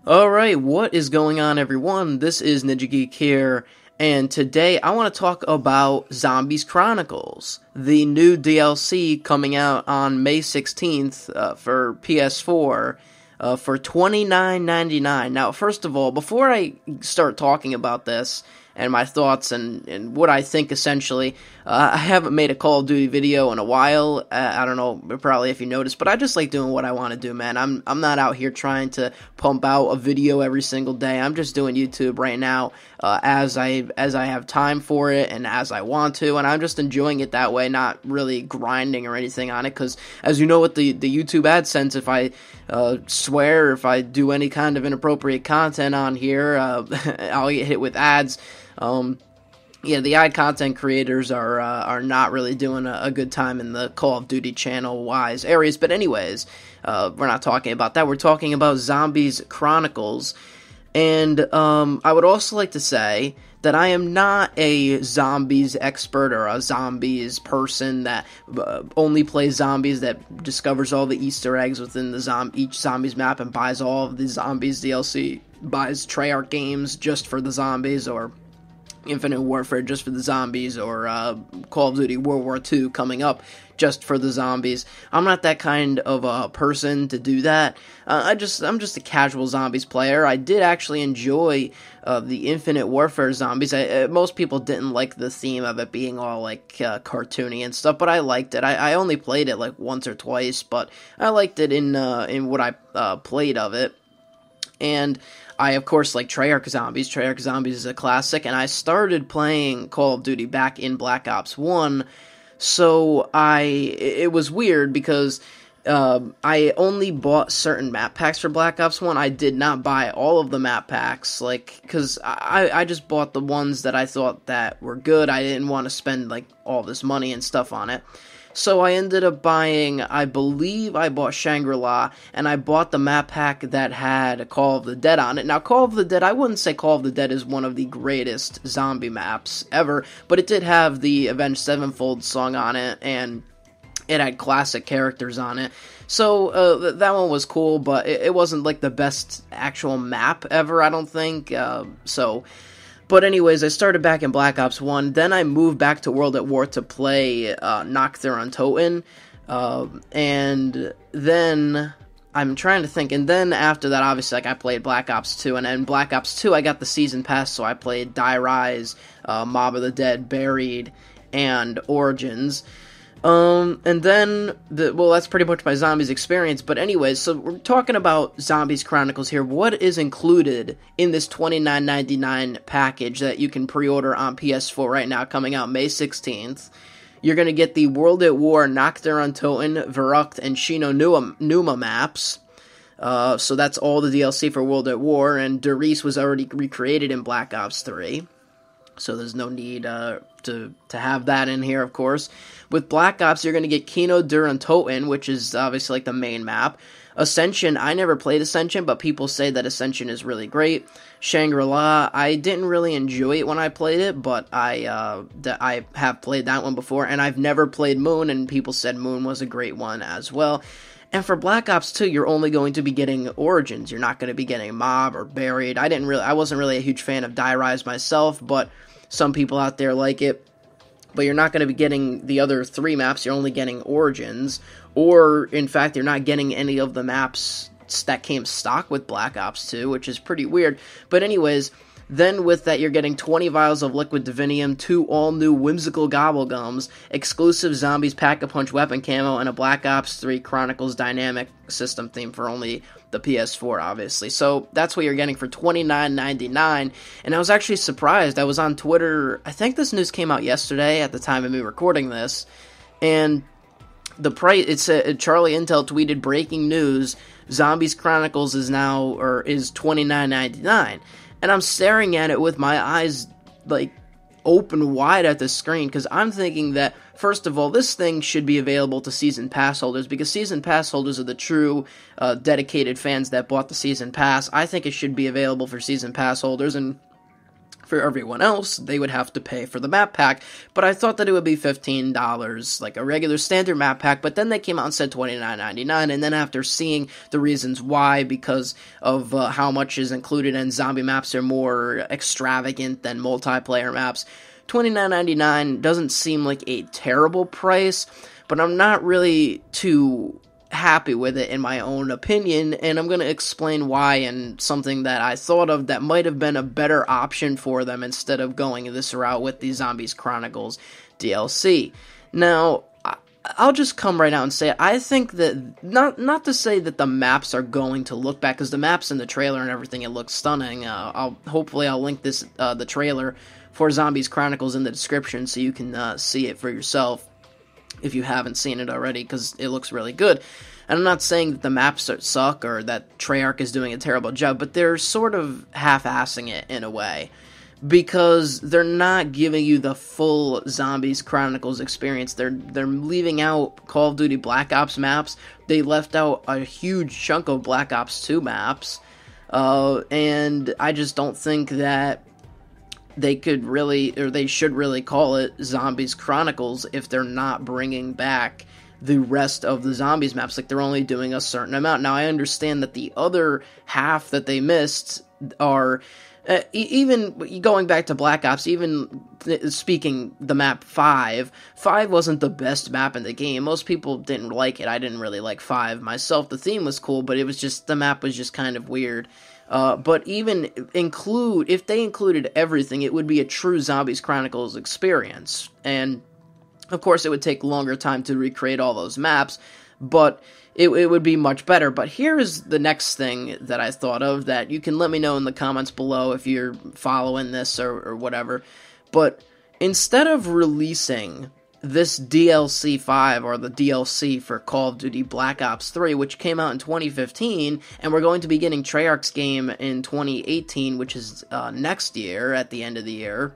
Alright, what is going on, everyone? This is NinjaGeek here, and today I want to talk about Zombies Chronicles, the new DLC coming out on May 16th for PS4 for $29.99. Now, first of all, before I start talking about this and my thoughts and what I think, essentially, I haven't made a Call of Duty video in a while. I don't know, probably if you noticed, but I just like doing what I want to do, man. I'm not out here trying to pump out a video every single day. I'm just doing YouTube right now as I have time for it and as I want to, and I'm just enjoying it that way, not really grinding or anything on it, because as you know with the YouTube AdSense, if I swear, if I do any kind of inappropriate content on here, I'll get hit with ads. Yeah, the ad content creators are not really doing a good time in the Call of Duty channel-wise areas. But anyways, we're not talking about that. We're talking about Zombies Chronicles. And I would also like to say that I am not a zombies expert or a zombies person that only plays zombies, that discovers all the Easter eggs within the each zombies map and buys all of the zombies DLC, buys Treyarch games just for the zombies, or Infinite Warfare just for the zombies, or Call of Duty World War II coming up just for the zombies. I'm not that kind of a person to do that. I'm just a casual zombies player. I did actually enjoy the Infinite Warfare zombies. Most people didn't like the theme of it being all like cartoony and stuff, but I liked it. I only played it like once or twice, but I liked it in what I played of it. And I, of course, like Treyarch Zombies. Treyarch Zombies is a classic, and I started playing Call of Duty back in Black Ops 1, so it was weird because I only bought certain map packs for Black Ops 1. I did not buy all of the map packs, like, because I just bought the ones that I thought that were good. I didn't want to spend, like, all this money and stuff on it. So I ended up buying, I believe I bought Shangri-La, and I bought the map pack that had Call of the Dead on it. Now, Call of the Dead, I wouldn't say Call of the Dead is one of the greatest zombie maps ever, but it did have the Avenged Sevenfold song on it, and it had classic characters on it. So that one was cool, but it wasn't like the best actual map ever, I don't think. But anyways, I started back in Black Ops 1, then I moved back to World at War to play Nacht on Toten, and then, I'm trying to think, and then after that, obviously, like, I played Black Ops 2, and in Black Ops 2, I got the Season Pass, so I played Die Rise, Mob of the Dead, Buried, and Origins. And then, well, that's pretty much my Zombies experience, but anyways, so we're talking about Zombies Chronicles here. What is included in this $29.99 package that you can pre-order on PS4 right now, coming out May 16th? You're going to get the World at War, Nacht on Toten, Verrückt, and Shino Numa maps. So that's all the DLC for World at War, and Der Riese was already recreated in Black Ops 3. So there's no need to have that in here, of course. With Black Ops, you're going to get Kino der Untoten, which is obviously like the main map. Ascension, I never played Ascension, but people say that Ascension is really great. Shangri-La, I didn't really enjoy it when I played it, but I have played that one before, and I've never played Moon, and people said Moon was a great one as well. And for Black Ops 2, you're only going to be getting Origins. You're not going to be getting Mob or Buried. I wasn't really a huge fan of Die Rise myself, but some people out there like it. But you're not going to be getting the other 3 maps. You're only getting Origins. Or, in fact, you're not getting any of the maps that came stock with Black Ops 2, which is pretty weird. But anyways, then with that, you're getting 20 vials of Liquid Divinium, 2 all-new Whimsical Gobblegums, exclusive Zombies Pack-a-Punch weapon camo, and a Black Ops 3 Chronicles dynamic system theme for only the PS4, obviously. So that's what you're getting for $29.99, and I was actually surprised. I was on Twitter, I think this news came out yesterday at the time of me recording this, and the price, it said, Charlie Intel tweeted, breaking news, Zombies Chronicles is $29.99. And I'm staring at it with my eyes, like, open wide at the screen, because I'm thinking that, first of all, this thing should be available to Season Pass holders, because Season Pass holders are the true dedicated fans that bought the Season Pass. I think it should be available for Season Pass holders, and For everyone else, they would have to pay for the map pack, but I thought that it would be $15, like a regular standard map pack, but then they came out and said $29.99, and then after seeing the reasons why, because of how much is included, and zombie maps are more extravagant than multiplayer maps, $29.99 doesn't seem like a terrible price, but I'm not really too happy with it in my own opinion, and I'm going to explain why, and something that I thought of that might have been a better option for them instead of going this route with the Zombies Chronicles DLC. Now, I'll just come right out and say, I think that, not to say that the maps are going to look bad, because the maps in the trailer and everything, it looks stunning. Hopefully I'll link the trailer for Zombies Chronicles in the description so you can see it for yourself if you haven't seen it already, because it looks really good. And I'm not saying that the maps suck or that Treyarch is doing a terrible job, but they're sort of half-assing it in a way, because they're not giving you the full Zombies Chronicles experience. They're leaving out Call of Duty Black Ops maps. They left out a huge chunk of Black Ops 2 maps, and I just don't think that they could really, or they should really call it Zombies Chronicles if they're not bringing back the rest of the Zombies maps. Like, they're only doing a certain amount. Now, I understand that the other half that they missed are, even going back to Black Ops, even speaking the map 5 wasn't the best map in the game. Most people didn't like it. I didn't really like 5 myself. The theme was cool, but it was just, the map was just kind of weird. But even if they included everything, it would be a true Zombies Chronicles experience. And, of course, it would take longer time to recreate all those maps, but it would be much better. But here's the next thing that I thought of, that you can let me know in the comments below if you're following this or whatever. But instead of releasing this DLC 5, or the DLC for Call of Duty Black Ops 3, which came out in 2015, and we're going to be getting Treyarch's game in 2018, which is next year, at the end of the year,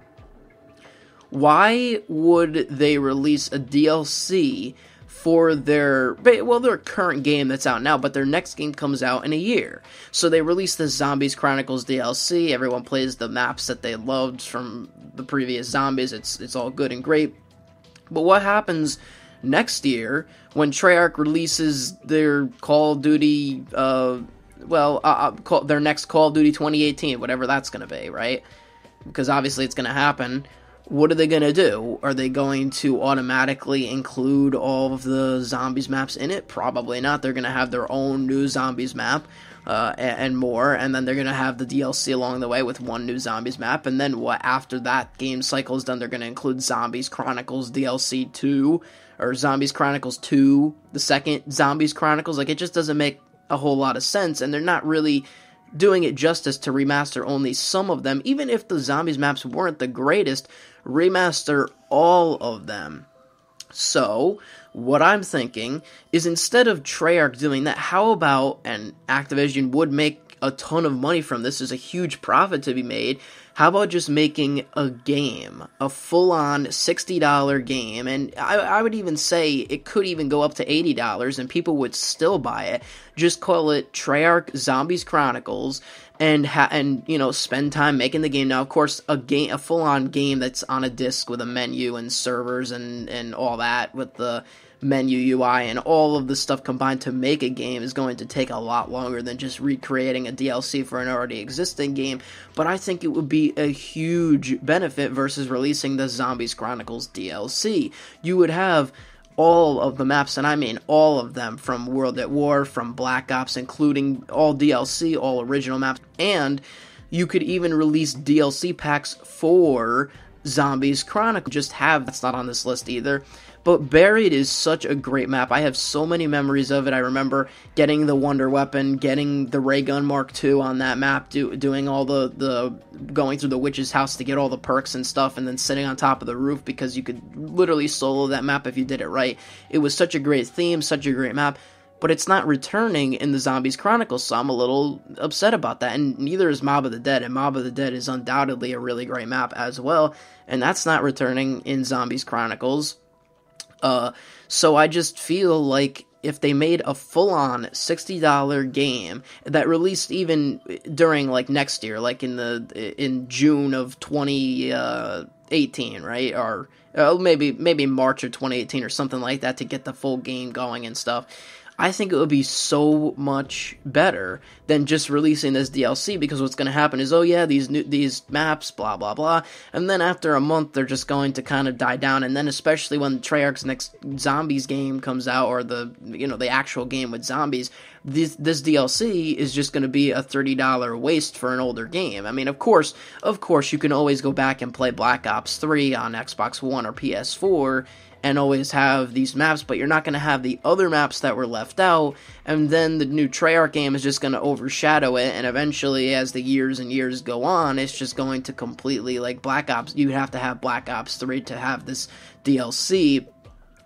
why would they release a DLC for their current game that's out now, but their next game comes out in a year? So they released the Zombies Chronicles DLC, everyone plays the maps that they loved from the previous Zombies, it's all good and great. But what happens next year when Treyarch releases their Call of Duty, their next Call of Duty 2018, whatever that's going to be, right? Because obviously it's going to happen. What are they going to do? Are they going to automatically include all of the Zombies maps in it? Probably not. They're going to have their own new Zombies map. And more, and then they're going to have the DLC along the way with one new Zombies map, and then after that game cycle is done, they're going to include Zombies Chronicles DLC 2, or Zombies Chronicles 2, the second Zombies Chronicles. Like, it just doesn't make a whole lot of sense, and they're not really doing it justice to remaster only some of them. Even if the Zombies maps weren't the greatest, remaster all of them. So, what I'm thinking is, instead of Treyarch doing that, how about, and Activision would make a ton of money from this, there's a huge profit to be made, how about just making a game, a full-on $60 game, and I would even say it could even go up to $80, and people would still buy it. Just call it Treyarch Zombies Chronicles, and spend time making the game. Now, of course, a full-on game that's on a disc with a menu and servers and all that, with the menu UI and all of the stuff combined to make a game, is going to take a lot longer than just recreating a DLC for an already existing game. But I think it would be a huge benefit versus releasing the Zombies Chronicles DLC. You would have all of the maps, and I mean all of them, from World at War, from Black Ops, including all DLC, all original maps, and you could even release DLC packs for Zombies Chronicles. That's not on this list either, but Buried is such a great map. I have so many memories of it. I remember getting the Wonder Weapon, getting the Ray Gun Mark II on that map, doing all the going through the witch's house to get all the perks and stuff, and then sitting on top of the roof, because you could literally solo that map if you did it right. It was such a great theme, such a great map, but it's not returning in the Zombies Chronicles, so I'm a little upset about that, and neither is Mob of the Dead, and Mob of the Dead is undoubtedly a really great map as well, and that's not returning in Zombies Chronicles. So I just feel like if they made a full-on $60 game that released even during like next year, like in June of 2018, right? Or maybe March of 2018 or something like that to get the full game going and stuff. I think it would be so much better than just releasing this DLC, because what's going to happen is, oh yeah, these maps, blah, blah, blah, and then after a month, they're just going to kind of die down, and then especially when Treyarch's next Zombies game comes out, or the actual game with zombies, this DLC is just going to be a $30 waste for an older game. I mean, of course, you can always go back and play Black Ops 3 on Xbox One or PS4, and always have these maps, but you're not going to have the other maps that were left out, and then the new Treyarch game is just going to overshadow it, and eventually, as the years and years go on, it's just going to completely, like Black Ops, you have to have Black Ops 3 to have this DLC,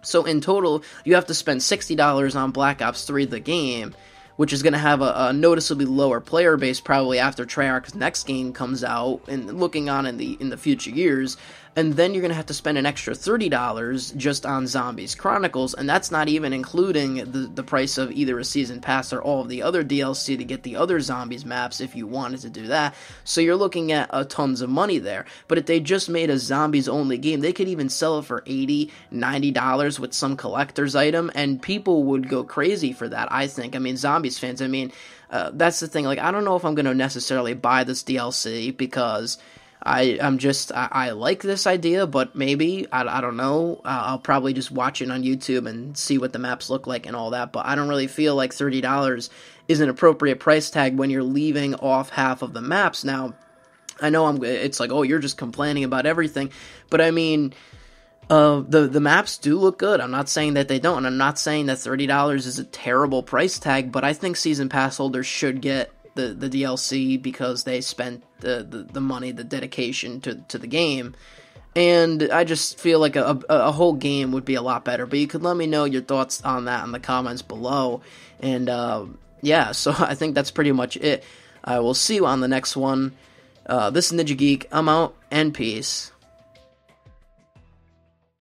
so in total, you have to spend $60 on Black Ops 3, the game, which is going to have a noticeably lower player base probably after Treyarch's next game comes out, and looking on in the future years, and then you're going to have to spend an extra $30 just on Zombies Chronicles, and that's not even including the price of either a season pass or all of the other DLC to get the other Zombies maps if you wanted to do that, so you're looking at tons of money there. But if they just made a Zombies-only game, they could even sell it for $80, $90 with some collector's item, and people would go crazy for that, I think. I mean, Zombies fans, I mean, that's the thing, like, I don't know if I'm going to necessarily buy this DLC, because I like this idea, but maybe, I don't know, I'll probably just watch it on YouTube and see what the maps look like and all that, but I don't really feel like $30 is an appropriate price tag when you're leaving off half of the maps. Now, I know it's like, oh, you're just complaining about everything, but I mean, the maps do look good. I'm not saying that they don't, and I'm not saying that $30 is a terrible price tag, but I think Season Pass holders should get the DLC because they spent the money, the dedication to the game, and I just feel like a whole game would be a lot better. But you could let me know your thoughts on that in the comments below, and yeah, so I think that's pretty much it. I will see you on the next one. This is NinjaGeek. I'm out, and peace.